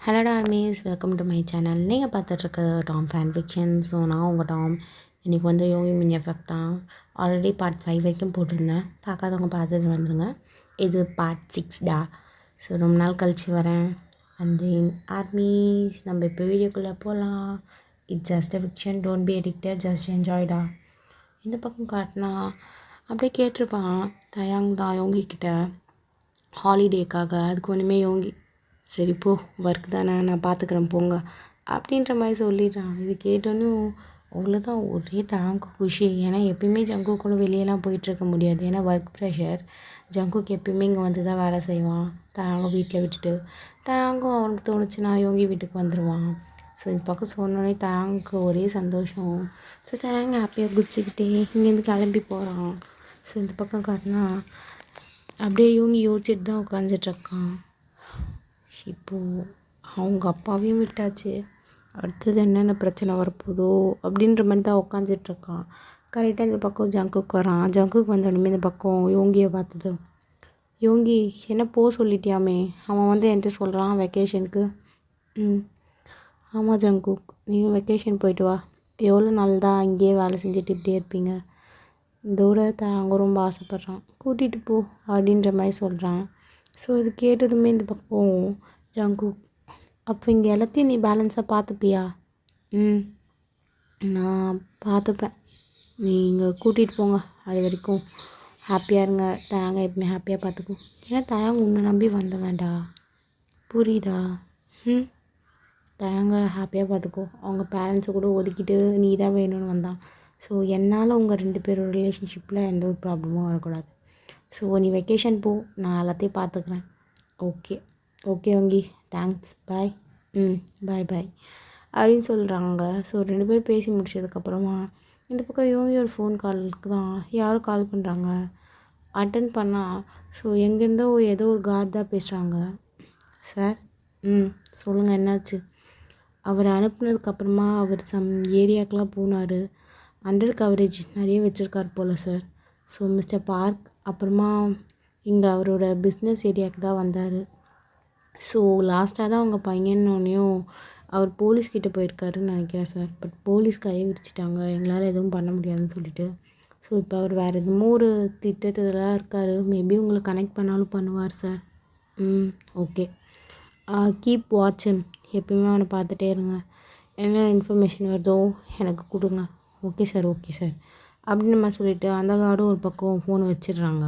Hello armies, welcome to my channel. நீங்கள் பார்த்துட்ருக்க Tom fan fiction. So நான் உங்கள் Tom. இன்றைக்கி வந்து யோகி மினி எஃபெக்ட் தான். ஆல்ரெடி பார்ட் 5 வரைக்கும் போட்டிருந்தேன். பார்க்காதவங்க பார்த்துட்டு வந்துடுங்க. இது பார்ட் 6 ஸோ ரொம்ப நாள் கழித்து வரேன். அண்ட் தென் ஆர்மீஸ், நம்ம இப்போ வீடியோக்குள்ளே போகலாம். It's just a fiction, don't be addicted, just என்ஜாய்டா. இந்த பக்கம் காட்டினா அப்படியே கேட்டிருப்பான் தயாங் தான் யோகிக்கிட்ட ஹாலிடேக்காக. அதுக்கு ஒன்றுமே யோகி சரி போ, ஒர்க் தானே, நான் பார்த்துக்குறேன் போங்க அப்படின்ற மாதிரி சொல்லிடுறான். இது கேட்டோன்னே அவ்வளோதான், ஒரே தாங்க குஷி. ஏன்னா எப்பயுமே ஜங்கு கூட வெளியெல்லாம் போயிட்டுருக்க முடியாது, ஏன்னா ஒர்க் ப்ரெஷர். ஜங்குக்கு எப்பயுமே இங்கே வந்து தான் வேலை செய்வான். தாங்க வீட்டில் விட்டுட்டு தாங்கும் அவனுக்கு தோணுச்சுன்னா யோகி வீட்டுக்கு வந்துடுவான். ஸோ இந்த பக்கம் சொன்னோடனே தாங்க ஒரே சந்தோஷம். ஸோ தாங்க ஹாப்பியாக குச்சிக்கிட்டே இங்கேருந்து கிளம்பி போகிறான். ஸோ இந்த பக்கம் காட்டினா அப்படியே யோகி யோசிச்சுட்டு தான் உட்காந்துட்ருக்கான். இப்போது அவங்க அப்பாவையும் விட்டாச்சு, அடுத்தது என்னென்ன பிரச்சனை வரப்போதோ அப்படின்ற மாதிரி தான் உட்காந்துட்ருக்கான். கரெக்டாக இந்த பக்கம் ஜங்குக்கு வரான். ஜங்குக்கு வந்தோடனே இந்த பக்கம் யோகியை பார்த்தது. யோகி என்ன போக சொல்லிட்டியாமே, அவன் வந்து என்கிட்ட சொல்கிறான் வெக்கேஷனுக்கு. ஆமாம் ஜங்குக், நீயும் வெக்கேஷன் போயிட்டு வா. எவ்வளோ நாள் தான் இங்கேயே வேலை செஞ்சுட்டு இப்படியே இருப்பீங்க. இதோட அவங்க ரொம்ப ஆசைப்பட்றான், கூட்டிகிட்டு போ அப்படின்ற மாதிரி சொல்கிறான். ஸோ இது கேட்டதுமே இந்த பக்கம் ஜங்குக், அப்போ இங்கே எல்லாத்தையும் நீ பேலன்ஸாக பார்த்துப்பியா? நான் பார்த்துப்பேன், நீங்கள் கூட்டிகிட்டு போங்க, அது வரைக்கும் ஹாப்பியாக இருங்க. தாங்க எப்பவுமே ஹாப்பியாக பார்த்துக்கும். ஏன்னா தாங்க உன்னை நம்பி வந்த வேண்டாம், புரியுதா? தாங்க ஹாப்பியாக பார்த்துக்கோ. அவங்க பேரண்ட்ஸை கூட ஒதுக்கிட்டு நீ தான் வேணும்னு வந்தான். ஸோ என்னால் உங்கள் 2 பேரோட ரிலேஷன்ஷிப்பில் எந்த ஒரு ப்ராப்ளமும் வரக்கூடாது. ஸோ நீ வெக்கேஷன் போ, நான் எல்லாத்தையும் பார்த்துக்குறேன். ஓகே ஓகே யோகி, தேங்க்ஸ், பாய். பாய் பாய் அப்படின்னு சொல்கிறாங்க. ஸோ 2 பேரும் பேசி முடிச்சதுக்கப்புறமா இந்த பக்கம் யோகி ஒரு ஃபோன் காலுக்கு தான் யாரும் கால் பண்ணுறாங்க. அட்டன் பண்ணால் ஸோ எங்கேருந்தோ ஏதோ ஒரு கார்டு தான் பேசுகிறாங்க. சார், சொல்லுங்கள், என்னாச்சு? அவர் அனுப்புனதுக்கப்புறமா அவர் சம் ஏரியாக்கெலாம் போனார். அண்டர் கவரேஜ் நிறைய வச்சுருக்கார் போல் சார். ஸோ மிஸ்டர் பார்க் அப்புறமா இங்கே அவரோட பிஸ்னஸ் ஏரியாவுக்கு தான் வந்தார். ஸோ லாஸ்ட்டாக தான் அவங்க பையனோடனையும் அவர் போலீஸ்கிட்ட போயிருக்காருன்னு நினைக்கிறேன் சார். பட் போலீஸ் கையை விரிச்சிட்டாங்க, எங்களால் எதுவும் பண்ண முடியாதுன்னு சொல்லிட்டு. ஸோ இப்போ அவர் வேறு எதுவும் ஒரு திட்டத்தில் இருக்கார். மேபி உங்களை கனெக்ட் பண்ணாலும் பண்ணுவார் சார். ஓகே, கீப் வாட்சிங், எப்பயுமே அவனை பார்த்துட்டே இருங்க. என்ன இன்ஃபர்மேஷன் வருதோ எனக்கு கொடுங்க. ஓகே சார், ஓகே சார் அப்படின்னு நம்ம சொல்லிவிட்டு அந்த கார்டும் ஒரு பக்கம் ஃபோன் வச்சிடுறாங்க.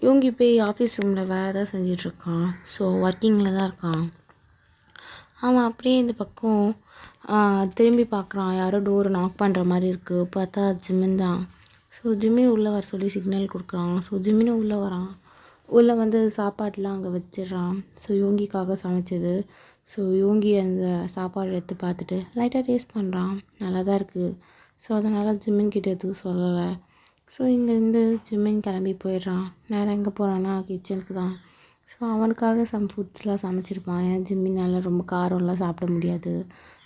இவங்க போய் ஆஃபீஸ் ரூமில் வேறு ஏதாவது செஞ்சிட்ருக்கான். ஸோ ஒர்க்கிங்கில் தான் இருக்கான். அவன் அப்படியே இந்த பக்கம் திரும்பி பார்க்குறான். யாரோ டோரை நாக் பண்ணுற மாதிரி இருக்குது. பார்த்தா ஜிம்மின் தான். ஸோ ஜிம்மின் உள்ளே வர சொல்லி சிக்னல் கொடுக்குறான். ஸோ ஜிம்மினும் உள்ளே வரான். உள்ளே வந்து சாப்பாடெலாம் அங்கே வச்சிடுறான். ஸோ யோகிக்காக சமைச்சது. ஸோ யோகி அந்த சாப்பாடு எடுத்து பார்த்துட்டு லைட்டாக டேஸ்ட் பண்ணுறான். நல்லா தான் இருக்குது. ஸோ அதனால் ஜிம்மின் கிட்ட எதுவும் சொல்லலை. ஸோ இங்கேருந்து ஜிம்மின் கிளம்பி போயிடுறான். நேராக எங்கே போகிறான்னா கிச்சனுக்கு தான். ஸோ அவனுக்காக சம் ஃபுட்ஸ்லாம் சமைச்சிருப்பான். ஏன்னா ஜிம்மினால ரொம்ப காரம்லாம் சாப்பிட முடியாது.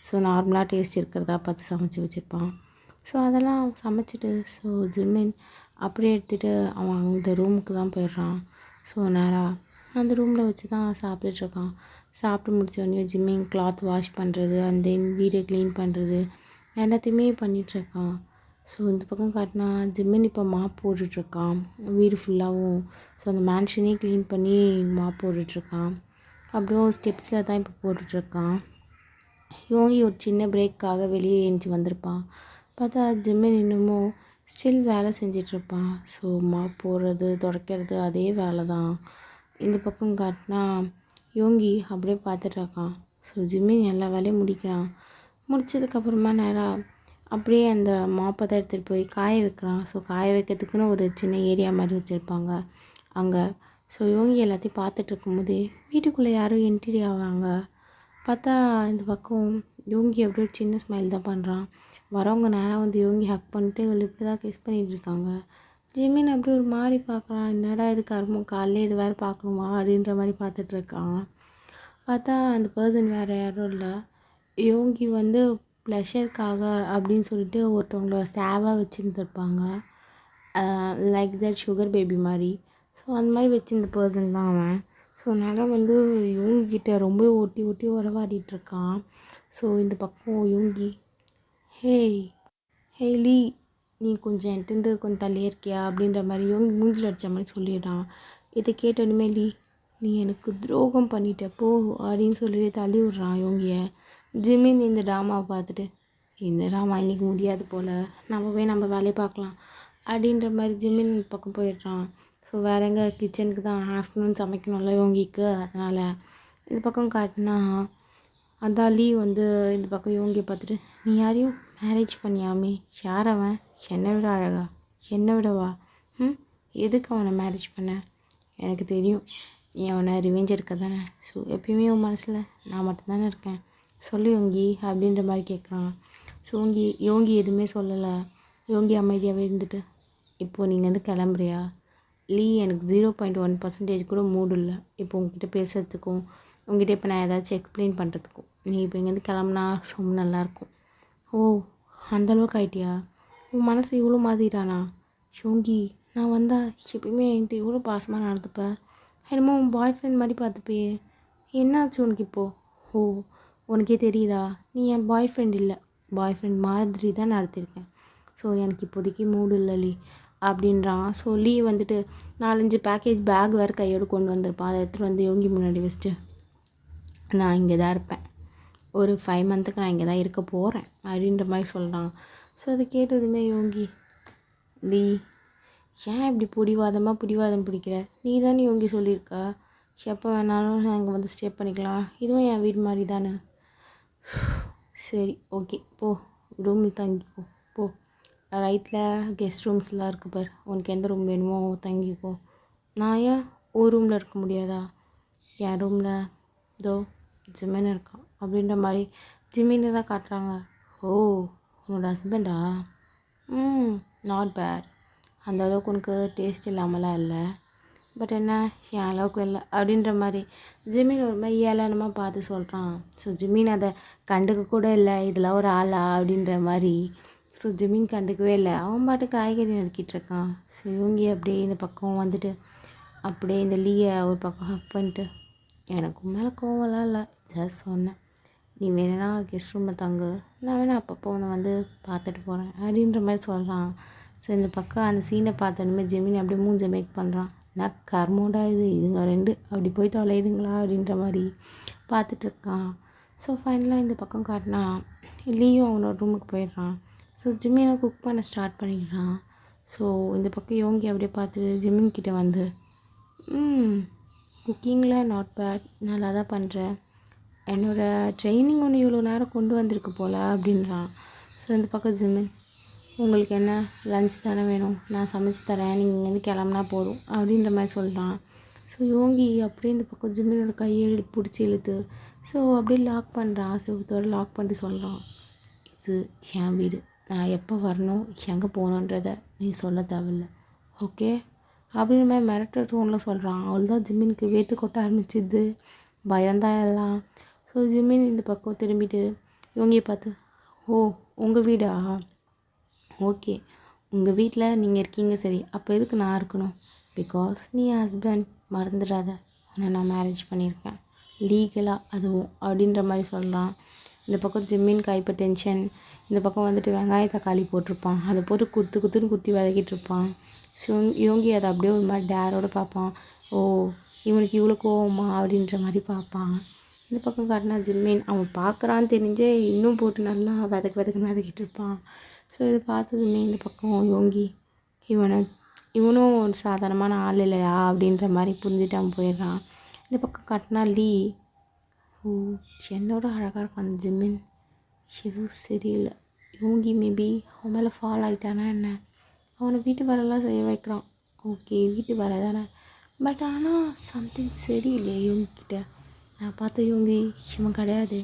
ஸோ நார்மலாக டேஸ்ட் இருக்கிறதா பார்த்து சமைச்சி வச்சுருப்பான். ஸோ அதெல்லாம் சமைச்சிட்டு ஸோ ஜிம்மின் அப்படியே எடுத்துகிட்டு அவன் அந்த ரூமுக்கு தான் போயிடுறான். ஸோ நேராக அந்த ரூமில் வச்சு தான் சாப்பிட்டுட்ருக்கான். சாப்பிட்டு முடித்தோடனே ஜிம்மின் கிளாத் வாஷ் பண்ணுறது, அண்ட் தென் வீடை க்ளீன் பண்ணுறது எல்லாத்தையுமே பண்ணிகிட்ருக்கான். ஸோ இந்த பக்கம் காட்டினா ஜிம்மின் இப்போ மாப் போட்டுட்ருக்கான் வீடு ஃபுல்லாகவும். ஸோ அந்த மேன்ஷனே க்ளீன் பண்ணி மாப் போட்டுட்ருக்கான். அப்புறம் ஸ்டெப்ஸில் தான் இப்போ போட்டுட்ருக்கான். யோகி ஒரு சின்ன பிரேக்காக வெளியே எழுந்துச்சி வந்திருப்பான். பார்த்தா ஜிம்மின் இன்னமும் ஸ்டில் வேலை செஞ்சிட்ருப்பான். ஸோ மாப் போடுறது, துடைக்கிறது அதே வேலை தான். இந்த பக்கம் காட்டினா யோகி அப்படியே பார்த்துட்ருக்கான். ஸோ ஜிம்மின் எல்லா வேலையும் முடிக்கிறான். முடித்ததுக்கப்புறமா நேராக அப்படியே அந்த மாப்பை தான் எடுத்துகிட்டு போய் காய வைக்கிறான். ஸோ காய வைக்கிறதுக்குன்னு ஒரு சின்ன ஏரியா மாதிரி வச்சுருப்பாங்க அங்கே. ஸோ யோகி எல்லாத்தையும் பார்த்துட்டு இருக்கும்போதே வீட்டுக்குள்ளே யாரும் என்ட்ரி ஆவாங்க. பார்த்தா இந்த பக்கம் யோகி அப்படியே ஒரு சின்ன ஸ்மைல் தான் பண்ணுறான். வரவங்க நேராக வந்து யோகி ஹக் பண்ணிட்டு லிப்ட்டு தான் கிஸ் பண்ணிகிட்டு இருக்காங்க. ஜிம்மின் அப்படியே ஒரு மாதிரி பார்க்குறான். என்னடா இது கருமம், காலையில் இது வேறு பார்க்கணுமா அப்படின்ற மாதிரி பார்த்துட்ருக்கான். பார்த்தா அந்த பர்சன் வேறு யாரும் இல்லை. யோகி வந்து ப்ளஷருக்காக அப்படின்னு சொல்லிட்டு ஒருத்தவங்கள சேவாக வச்சுருந்துருப்பாங்க. லைக் தட் சுகர் பேபி மாதிரி. ஸோ அந்த மாதிரி வச்சுருந்த பர்சன் தான் அவன். ஸோ அதனால் வந்து யோங்கிக்கிட்ட ரொம்ப ஒட்டி ஒட்டி உறவாடிட்டுருக்கான். ஸோ இந்த பக்கம் யோங்கி, ஹேய் ஹேய் லீ, நீ கொஞ்சம் என்கிட்டேருந்து கொஞ்சம் தள்ளியே இருக்கியா அப்படின்ற மாதிரி யோங்கி மூஞ்சில் அடித்த மாதிரி சொல்லிடுறான். இதை கேட்டோன்னுமே நீ எனக்கு துரோகம் பண்ணிட்ட போ அப்படின்னு சொல்லி தள்ளி விட்றான் யோங்கியை. ஜிமின் இந்த ட்ராமாவை பார்த்துட்டு, இந்த ட்ராமா இன்றைக்கி முடியாது போல், நம்ம போய் நம்ம வேலையை பார்க்கலாம் அப்படின்ற மாதிரி ஜிமின் பக்கம் போயிடுறான். ஸோ வேற எங்கே, கிச்சனுக்கு தான் ஆஃப்டர்நூன் சமைக்கணும்ல யோங்கிக்கு. அதனால் இந்த பக்கம் காட்டினா அதான் லீ வந்து இந்த பக்கம் யோங்கியை பார்த்துட்டு, நீ யாரையும் மேரேஜ் பண்ணியாமே, யார் அவன், என்னை விட அழகா, என்னை விடவா, எதுக்கு அவனை மேரேஜ் பண்ண, எனக்கு தெரியும் நீ அவனை ரிவெஞ்ச் எடுக்க தானே. ஸோ எப்பயுமே உன் மனசில் நான் மட்டும்தானே இருக்கேன், சொல்லு யோங்கி அப்படின்ற மாதிரி கேட்குறான். ஸோ யோங்கி எதுவுமே சொல்லலை. யோங்கி அமைதியாகவே இருந்துட்டு, இப்போது நீங்கள் வந்து கிளம்புறியா, லீ எனக்கு 0.1% கூட மூடு இல்லை இப்போ உங்ககிட்ட பேசுகிறதுக்கும், உங்ககிட்ட இப்போ நான் ஏதாச்சும் எக்ஸ்பிளைன் பண்ணுறதுக்கும். நீ இப்போ இங்கேருந்து கிளம்புனா ரொம்ப நல்லாயிருக்கும். ஓ, அந்தளவுக்கு ஆயிட்டியா, உன் மனசு இவ்வளோ மாற்றிட்டானா. யோங்கி, நான் வந்தால் எப்பயுமே என்கிட்ட இவ்வளோ பாசமாக நடந்துப்பேன், என்னமோ உன் பாய் ஃப்ரெண்ட் மாதிரி பார்த்துப்பே, என்னாச்சு உனக்கு இப்போது. ஓ, உனக்கே தெரியுதா, நீ என் பாய் ஃப்ரெண்ட் இல்லை, பாய் ஃப்ரெண்ட் மாதிரி தான் நடத்திருக்கேன். ஸோ எனக்கு இப்போதைக்கு மூடு இல்லை லீ அப்படின்றான். ஸோ லீ வந்துட்டு 4-5 பேக்கேஜ் பேக் வேறு கையோடு கொண்டு வந்திருப்பான். அதை எடுத்துகிட்டு வந்து யோங்கி முன்னாடி வச்சுட்டு, நான் இங்கே தான் இருப்பேன், ஒரு 5 மந்த்துக்கு நான் இங்கே தான் இருக்க போகிறேன் அப்படின்ற மாதிரி சொல்கிறான். ஸோ அதை கேட்டதுமே யோங்கி, லீ ஏன் இப்படி பிடிவாதம் பிடிக்கிற, நீ தானே யோங்கி சொல்லியிருக்க எப்போ வேணாலும் நான் இங்கே வந்து ஸ்டே பண்ணிக்கலாம், இதுவும் என் வீடு மாதிரி தானே. சரி ஓகே போ, ரூமில் தங்கிக்கோ போ, ரைட்டில் கெஸ்ட் ரூம்ஸ்லாம் இருக்குது பார், உனக்கு எந்த ரூம் வேணுமோ தங்கிக்கோ. நான் ஏன் ஒரு ரூமில் இருக்க முடியாதா, என் ரூமில் இதோ ஜிமின் இருக்கான் அப்படின்ற மாதிரி ஜிமினை தான் காட்டுறாங்க. ஓ, உன்னோட ஹஸ்பண்டா, நாட் பேட், அந்த அளவுக்கு உனக்கு டேஸ்ட் இல்லாமலாம் இல்லை, பட் என்ன என் அளவுக்கு இல்லை அப்படின்ற மாதிரி ஜிமின் ஒரு மாதிரி ஏளனமாக பார்த்து சொல்கிறான். ஸோ ஜிமின் அதை கண்டுக்க கூட இல்லை, இதெல்லாம் ஒரு ஆளா அப்படின்ற மாதிரி. ஸோ ஜிமின் கண்டுக்கவே இல்லை, அவன் பாட்டு காய்கறி நறுக்கிட்டு இருக்கான். ஸோ இவங்க அப்படியே இந்த பக்கம் வந்துட்டு அப்படியே இந்த லீயை ஒரு பக்கம் ஹக் பண்ணிட்டு, எனக்கு மேலே கோவம்லாம் இல்லை, ஜஸ்ட் சொன்னேன், நீ வேணும்னா கெஸ்ட் ரூமில் தங்கு, நான் வேணா அப்பப்போ உன்னை வந்து பார்த்துட்டு போகிறேன் அப்படின்ற மாதிரி சொல்கிறான். ஸோ இந்த பக்கம் அந்த சீனை பார்த்தோன்னே ஜெமின் அப்படியே மூஞ்ச மேக் பண்ணுறான். நான் கர்மோண்டா இதுங்க ரெண்டு அப்படி போய் தொலையுதுங்களா அப்படின்ற மாதிரி பார்த்துட்ருக்கான். ஸோ ஃபைனலாக இந்த பக்கம் காட்டினா லீயும் அவனோட ரூமுக்கு போயிடுறான். ஸோ ஜிம்மினை குக் பண்ண ஸ்டார்ட் பண்ணிக்கிறான். ஸோ இந்த பக்கம் யோங்கி அப்படியே பார்த்துட்டு ஜிம்மின்கிட்ட வந்து, குக்கிங்கில் நாட் பேட், நல்லா தான் பண்ணுறேன், என்னோடய ட்ரைனிங் ஒன்று இவ்வளோ நேரம் கொண்டு வந்திருக்கு போல் அப்படின்றான். ஸோ இந்த பக்கம் ஜிம்மின், உங்களுக்கு என்ன லன்ச் தானே வேணும், நான் சமைச்சு தரேன், நீங்கள் இங்கேருந்து கிளம்புனா போதும் அப்படின்ற மாதிரி சொல்கிறான். ஸோ யோங்கி அப்படியே இந்த பக்கம் ஜிம்மினோட கையை பிடிச்சி இழுத்து ஸோ அப்படியே லாக் பண்ணுறான். செவத்தோடு லாக் பண்ணிட்டு சொல்கிறான், இது என் வீடு, நான் எப்போ வரணும் எங்கே போகணுன்றதை நீ சொல்ல தேவையில்ல, ஓகே அப்படின்ற மாதிரி மிரட்டுற டோனில் சொல்கிறான். அவள் தான் ஜிம்மினுக்கு வேத்து கொட்ட ஆரம்பிச்சிது, பயம்தான் எல்லாம். ஸோ ஜிம்மின் இந்த பக்கம் திரும்பிட்டு யோங்கியை பார்த்து, ஓ உங்கள் வீடா, ஓகே உங்கள் வீட்டில் நீங்கள் இருக்கீங்க சரி, அப்போ எதுக்கு நான் இருக்கணும், பிகாஸ் நீ ஹஸ்பண்ட், மறந்துடாத, உன்னை நான் மேரேஜ் பண்ணியிருக்கேன் லீகலாக அதுவும் அப்படின்ற மாதிரி சொல்கிறான். இந்த பக்கம் ஜிம்மின் கைப்போ டென்ஷன், இந்த பக்கம் வந்துட்டு வெங்காய தக்காளி போட்டிருப்பான், அதை போட்டு குத்துன்னு குத்தி வதக்கிட்டு இருப்பான். யோங்கி அதை அப்படியே ஒரு மாதிரி டேரோடு பார்ப்பான். ஓ இவனுக்கு இவ்வளோ கோவமா அப்படின்ற மாதிரி பார்ப்பான். இந்த பக்கம் காட்டினா ஜிம்மின் அவன் பார்க்குறான்னு தெரிஞ்சே இன்னும் போட்டு நல்லா வதக்கிட்டு இருப்பான். ஸோ இதை பார்த்ததுமே இந்த பக்கம் யோங்கி இவனும் ஒரு சாதாரணமான ஆள் இல்லையா அப்படின்ற மாதிரி புரிஞ்சுட்டு அவன் போயிடுறான். இந்த பக்கம் காட்டினா லீ, ஓ என்னோட அழகாக இருக்கும் அந்த ஜிம்மின், எதுவும் சரியில்லை, யோங்கி மேபி அவன் மேலே ஃபால் ஆகிட்டானா என்ன, அவனை வீட்டு வேலைலாம் செய்ய வைக்கிறான், ஓகே வீட்டு வேலை தானே, பட் ஆனால் சம்திங் சரியில்லை யோங்கிக்கிட்ட. நான் பார்த்த யோங்கி இவன் கிடையாது,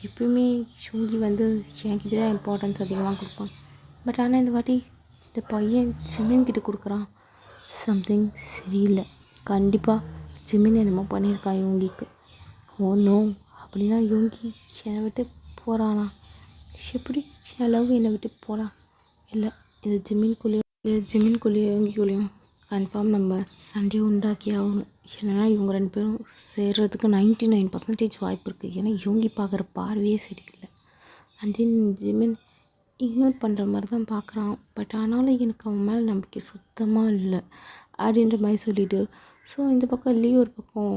எப்பயுமே யோங்கி வந்து என்கிட்ட தான் இம்பார்ட்டன்ஸ் அதிகமாக கொடுப்பான், பட் ஆனால் இந்த வாட்டி இந்த பையன் ஜிம்மின்கிட்ட கொடுக்குறான், சம்திங் சரியில்லை, கண்டிப்பாக ஜிம்மின் என்னமோ பண்ணியிருக்கான் யோங்கிக்கு. ஓ நோ, அப்படின்னா யோங்கி என்னை விட்டு போகிறானா, எப்படி லவ் என்னை விட்டு போகிறான், இல்லை இது ஜிம்மின்குள்ளேயும் யோங்கிக்குள்ளேயும் கன்ஃபார்ம் நம்ம சண்டே உண்டாக்கி ஆகணும், ஏன்னா இவங்க 2 பேரும் சேர்றதுக்கு 99% வாய்ப்பு இருக்குது. ஏன்னா யோகி பார்க்குற பார்வையே சரியில்லை. அண்ட் தென் ஜிமின் இக்னோர் பண்ணுற மாதிரி தான் பார்க்குறான். பட் ஆனாலும் எனக்கு அவன் மேலே நம்பிக்கை சுத்தமாக இல்லை அப்படின்ற மாதிரி சொல்லிவிட்டு, ஸோ இந்த பக்கம் லீவ் ஒரு பக்கம்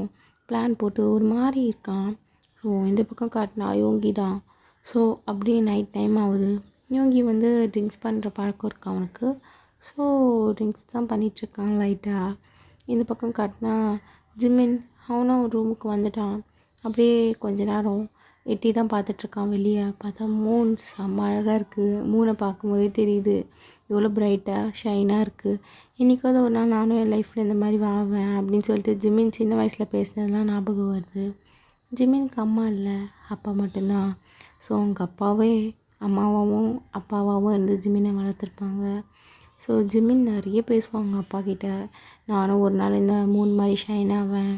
பிளான் போட்டு ஒரு மாதிரி இருக்கான். ஸோ இந்த பக்கம் காட்டினா யோகி தான். ஸோ அப்படியே நைட் டைம் ஆகுது. யோகி வந்து ட்ரிங்க்ஸ் பண்ணுற பழக்கம் இருக்கு அவனுக்கு. ஸோ ட்ரிங்க்ஸ் தான் பண்ணிகிட்ருக்கான் லைட்டாக. இந்த பக்கம் காட்டினா ஜிமின் அவனும் ரூமுக்கு வந்துட்டான். அப்படியே கொஞ்ச நேரம் எட்டி தான் பார்த்துட்ருக்கான். வெளியே பார்த்தா மூன் செம்ம அழகாக இருக்குது. மூனை பார்க்கும்போதே தெரியுது எவ்வளோ பிரைட்டாக ஷைனாக இருக்குது. என்றைக்காவது ஒரு நாள் நானும் என் லைஃப்பில் இந்த மாதிரி வாவேன் அப்படின்னு சொல்லிட்டு ஜிமின் சின்ன வயசில் பேசினதுலாம் ஞாபகம் வருது. ஜிமினுக்கு அம்மா இல்லை, அப்பா மட்டும்தான். ஸோ அவங்க அப்பாவே அம்மாவாகவும் அப்பாவாகவும் இருந்து ஜிமினை வளர்த்துருப்பாங்க. ஸோ ஜிமின் நிறைய பேசுவாங்க அப்பா கிட்ட. நானும் ஒரு நாள் இந்த மூன் மாதிரி ஷைன் ஆவேன்,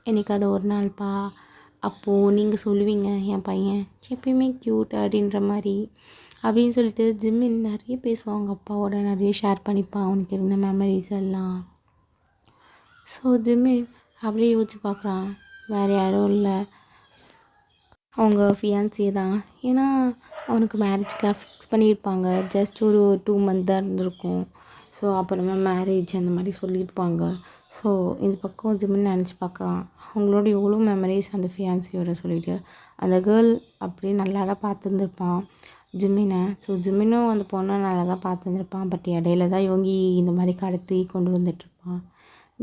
என்றைக்காவது ஒரு நாள்ப்பா, அப்போது நீங்கள் சொல்லுவீங்க என் பையன் எப்பயுமே க்யூட் அப்படின்ற மாதிரி அப்படின்னு சொல்லிட்டு ஜிமின் நிறைய பேசுவாங்க அப்பாவோட, நிறைய ஷேர் பண்ணிப்பான் அவனுக்கு இருந்த மெமரிஸ் எல்லாம். ஸோ ஜிமின் அப்படியே யோசிச்சு பார்க்குறான், வேறு யாரும் இல்லை, அவங்க ஃபியான்சியே தான். ஏன்னா அவனுக்கு மேரேஜ்க்கெலாம் ஃபிக்ஸ் பண்ணியிருப்பாங்க. ஜஸ்ட் ஒரு 2 மந்த் தான் இருந்திருக்கும். ஸோ அப்புறமா மேரேஜ் அந்த மாதிரி சொல்லியிருப்பாங்க. ஸோ இந்த பக்கம் ஜிமின் நினச்சி பார்க்குறான், அவங்களோட எவ்வளோ மெமரிஸ் அந்த ஃபியான்சியோட சொல்லிவிட்டு. அந்த கேர்ள் அப்படியே நல்லா தான் பார்த்துருந்துருப்பான் ஜிமினை. ஸோ ஜிமினும் அந்த பொண்ணை நல்லா தான் பார்த்துருந்துருப்பான். பட் இடையில தான் யோகி இந்த மாதிரி கடத்தி கொண்டு வந்துட்டுருப்பான்.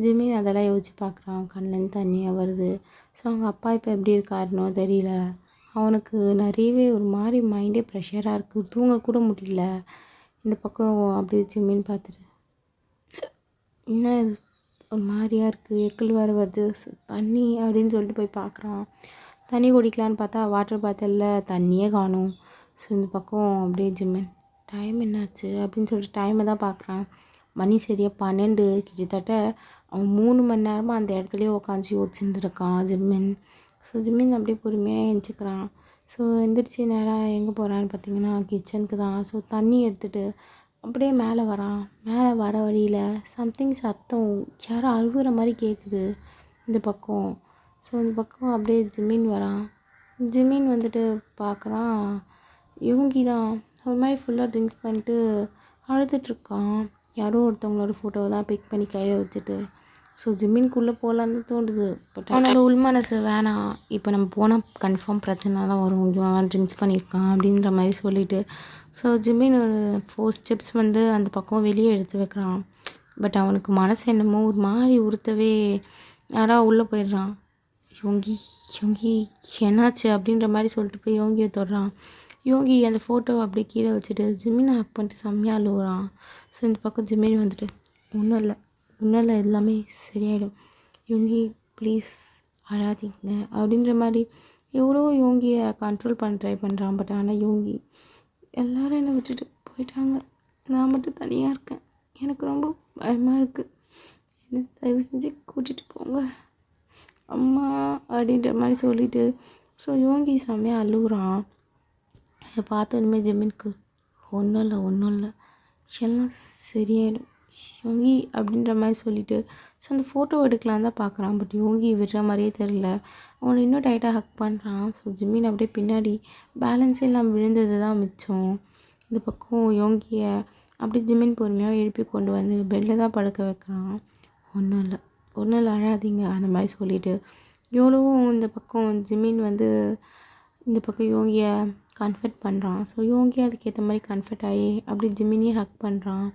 ஜிமின் அதெல்லாம் யோசிச்சு பார்க்குறான், கண்ணிலேருந்து தண்ணியாக வருது. ஸோ அவங்க அப்பா இப்போ எப்படி இருக்காருன்னோ தெரியல. அவனுக்கு நிறையவே ஒரு மாதிரி மைண்டே ப்ரெஷராக இருக்குது, தூங்கக்கூட முடியல. இந்த பக்கம் அப்படியே ஜிமின் பார்த்துட்டு, என்ன இது ஒரு மாதிரியாக இருக்குது, எக்கல் வேறு வருது, தண்ணி அப்படின்னு சொல்லிட்டு போய் பார்க்குறான். தண்ணி குடிக்கலான்னு பார்த்தா வாட்டர் பாட்டிலில் தண்ணியே காணும். ஸோ இந்த பக்கம் அப்படியே ஜிமின் டைம் என்னாச்சு அப்படின்னு சொல்லிட்டு டைமை தான் பார்க்குறான். மணி சரியாக 12, கிட்டத்தட்ட அவன் 3 மணி நேரமாக அந்த இடத்துலையே உட்காந்து யோசிச்சுருந்துருக்கான் ஜிமின். ஸோ ஜிமின் அப்படியே பொறுமையாக எழுந்திரிக்கிறான். ஸோ எந்திரிச்சு நேராக எங்கே போகிறான்னு பார்த்தீங்கன்னா கிச்சனுக்கு தான். ஸோ தண்ணி எடுத்துகிட்டு அப்படியே மேலே வரான். மேலே வர வழியில் சம்திங் சத்தம் யாரோ அழுகுற மாதிரி கேட்குது இந்த பக்கம். ஸோ இந்த பக்கம் அப்படியே ஜிமின் வரான். ஜிமின் வந்துட்டு பார்க்குறான், யோகி தான் ஒரு மாதிரி ஃபுல்லாக ட்ரிங்க்ஸ் பண்ணிட்டு அழுதுட்ருக்கான். யாரோ ஒருத்தவங்களோட ஃபோட்டோவை தான் பிக் பண்ணி கையில் வச்சுட்டு. ஸோ ஜிம்மின்குள்ளே போகலான்னு தோணுது. பட் அவனோட உள் மனசு வேணாம், இப்போ நம்ம போனால் கன்ஃபார்ம் பிரச்சனை தான் வரும், இவன் ட்ரிங்க்ஸ் பண்ணியிருக்கான் அப்படின்ற மாதிரி சொல்லிவிட்டு. ஸோ ஜிம்மின் ஒரு 4 ஸ்டெப்ஸ் வந்து அந்த பக்கம் வெளியே எடுத்து வைக்கிறான். பட் அவனுக்கு மனசு என்னமோ ஒரு மாதிரி உறுத்தவே யாராவது உள்ளே போயிடுறான். யோகி யோகி என்னாச்சு அப்படின்ற மாதிரி சொல்லிட்டு போய் யோகியை தொடுறான். யோகி அந்த ஃபோட்டோவை அப்படியே கீழே வச்சுட்டு ஜிம்மினை ஹக் பண்ணிட்டு செம்மையாக அழுகுறான். ஸோ இந்த பக்கம் ஜிம்மின் வந்துட்டு, ஒன்றும் இல்லை எல்லாமே சரியாயிடும், யோகி ப்ளீஸ் அழாதீங்க அப்படின்ற மாதிரி எவ்வளோ யோகியை கண்ட்ரோல் பண்ண ட்ரை பண்ணுறான். பட் ஆனால் யோகி எல்லோரும் என்னை விட்டுட்டு போயிட்டாங்க, நான் மட்டும் தனியாக இருக்கேன், எனக்கு ரொம்ப பயமாக இருக்குது, என்ன தயவு செஞ்சு கூட்டிகிட்டு போங்க அம்மா அப்படின்ற மாதிரி சொல்லிவிட்டு. ஸோ யோகி செம்மையாக அழுகுறான். அதை பார்த்தோன்னே ஜிம்மினுக்கு ஒன்றும் இல்லை எல்லாம் சரியாயிடும் யோகி அப்படின்ற மாதிரி சொல்லிவிட்டு. ஸோ அந்த ஃபோட்டோ எடுக்கலாம் தான் பார்க்குறான். பட் யோகி விடுற மாதிரியே தெரில. அவனை இன்னும் டைட்டாக ஹக் பண்ணுறான். ஸோ ஜிம்மின் அப்படியே பின்னாடி பேலன்ஸே இல்லாமல் விழுந்தது தான் மிச்சம். இந்த பக்கம் யோகியை அப்படியே ஜிம்மின் பொறுமையாக எழுப்பி கொண்டு வந்து பெட்டில் தான் படுக்க வைக்கிறான். ஒன்றும் இல்லை அழாதீங்க அந்த மாதிரி சொல்லிவிட்டு. எவ்வளோவும் இந்த பக்கம் ஜிம்மின் வந்து இந்த பக்கம் யோகியை கன்ஃபர்ட் பண்ணுறான். ஸோ யோகி அதுக்கேற்ற மாதிரி கன்ஃபர்ட் ஆகி அப்படி ஜிம்மினையும் ஹக் பண்ணுறான்.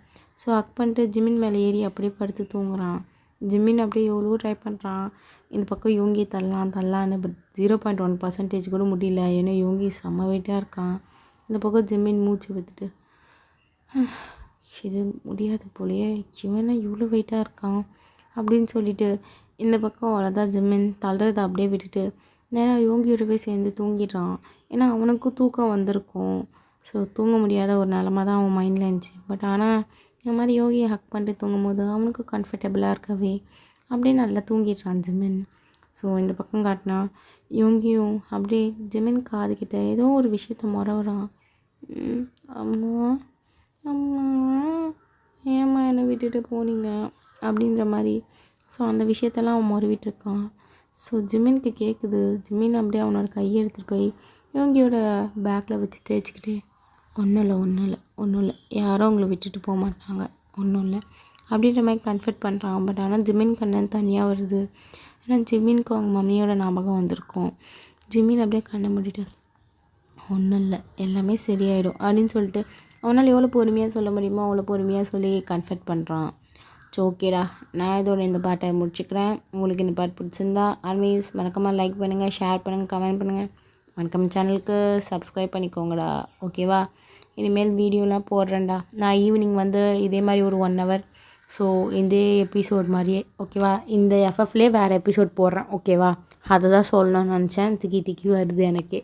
ஸோ ஹக் பண்ணிட்டு ஜிம்மின் மேலே ஏறி அப்படியே படுத்து தூங்குறான். ஜிம்மின் அப்படியே எவ்வளோ ட்ரை பண்ணுறான் இந்த பக்கம் யோகியை தள்ளலான்னு. பட் 0.1% கூட முடியல. ஏன்னா யோகி செம்ம வெயிட்டாக இருக்கான். இந்த பக்கம் ஜிம்மின் மூச்சு விட்டுட்டு, இது முடியாது போலையே, இவனா இவ்வளோ வெயிட்டாக இருக்கான் அப்படின்னு சொல்லிட்டு இந்த பக்கம் அவ்வளோதான் ஜிம்மின் தள்ளுறதை அப்படியே விட்டுட்டு நேராக யோகியோட போய் சேர்ந்து தூங்கிடுறான். ஏன்னா அவனுக்கும் தூக்கம் வந்திருக்கும். ஸோ தூங்க முடியாத ஒரு நிலமை தான் அவன் மைண்டில் இருந்துச்சு. பட் ஆனால் இந்த மாதிரி யோகியை ஹக் பண்ணிட்டு தூங்கும்போது அவனுக்கு கம்ஃபர்டபுளாக இருக்கவே அப்படியே நல்லா தூங்கிடுறான் ஜிம்மின். ஸோ இந்த பக்கம் காட்டினா யோகியும் அப்படியே ஜிம்மின் காதுகிட்ட ஏதோ ஒரு விஷயத்த முறவுறான். அம்மா அம்மா ஏம்மா என்னை விட்டுட்டு போனீங்க அப்படின்ற மாதிரி ஸோ அந்த விஷயத்தெல்லாம் அவன் மொருவிட்டு இருக்கான். ஸோ ஜிமினுக்கு கேட்குது. ஜிமின் அப்படியே அவனோட கையை எடுத்துகிட்டு போய் இவங்கியோட பேக்கில் வச்சு தேய்ச்சிக்கிட்டே, ஒன்றும் இல்லை யாரும் அவங்கள விட்டுட்டு போக மாட்டாங்க, ஒன்றும் இல்லை அப்படின்ற மாதிரி கன்ஃபர்ட் பண்ணுறான். பட் ஆனால் ஜிமின் கண்ணன் தனியாக வருது. ஏன்னா ஜிமினுக்கு அவங்க மம்மியோட ஞாபகம் வந்திருக்கும். ஜிமின் அப்படியே கண்ணை மூடிட்டு ஒன்றும் இல்லை எல்லாமே சரியாயிடும் அப்படின்னு சொல்லிட்டு அவனால் எவ்வளோ பொறுமையாக சொல்ல முடியுமோ அவ்வளோ பொறுமையாக சொல்லி கன்ஃபர்ட் பண்ணுறான். ஸோ ஓகேடா, நான் இதோட இந்த பாட்டை முடிச்சுக்கிறேன். உங்களுக்கு இந்த பாட்டு பிடிச்சிருந்தா ஆல்வேஸ் மறக்காமல் லைக் பண்ணுங்கள், ஷேர் பண்ணுங்கள், கமெண்ட் பண்ணுங்கள். மறக்காம சேனலுக்கு சப்ஸ்கிரைப் பண்ணிக்கோங்கடா. ஓகேவா? இனிமேல் வீடியோலாம் போடுறேன்டா. நான் ஈவினிங் வந்து இதே மாதிரி ஒரு 1 hour ஸோ இதே எபிசோட் மாதிரியே ஓகேவா, இந்த எஃப்எஃப்லேயே வேறு எபிசோட் போடுறேன். ஓகேவா? அதை தான் சொல்லணும்னு நினச்சேன். திக்கி வருது எனக்கு.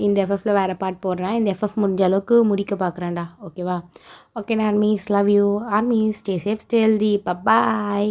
இந்த எஃப்எஃப்பில் வேறு பாட் போடுறேன். இந்த எஃப்எஃப் முடிஞ்ச அளவுக்கு முடிக்க பார்க்குறேன்டா. ஓகேவா? Okay armies, love you armies, stay safe, stay healthy, bye.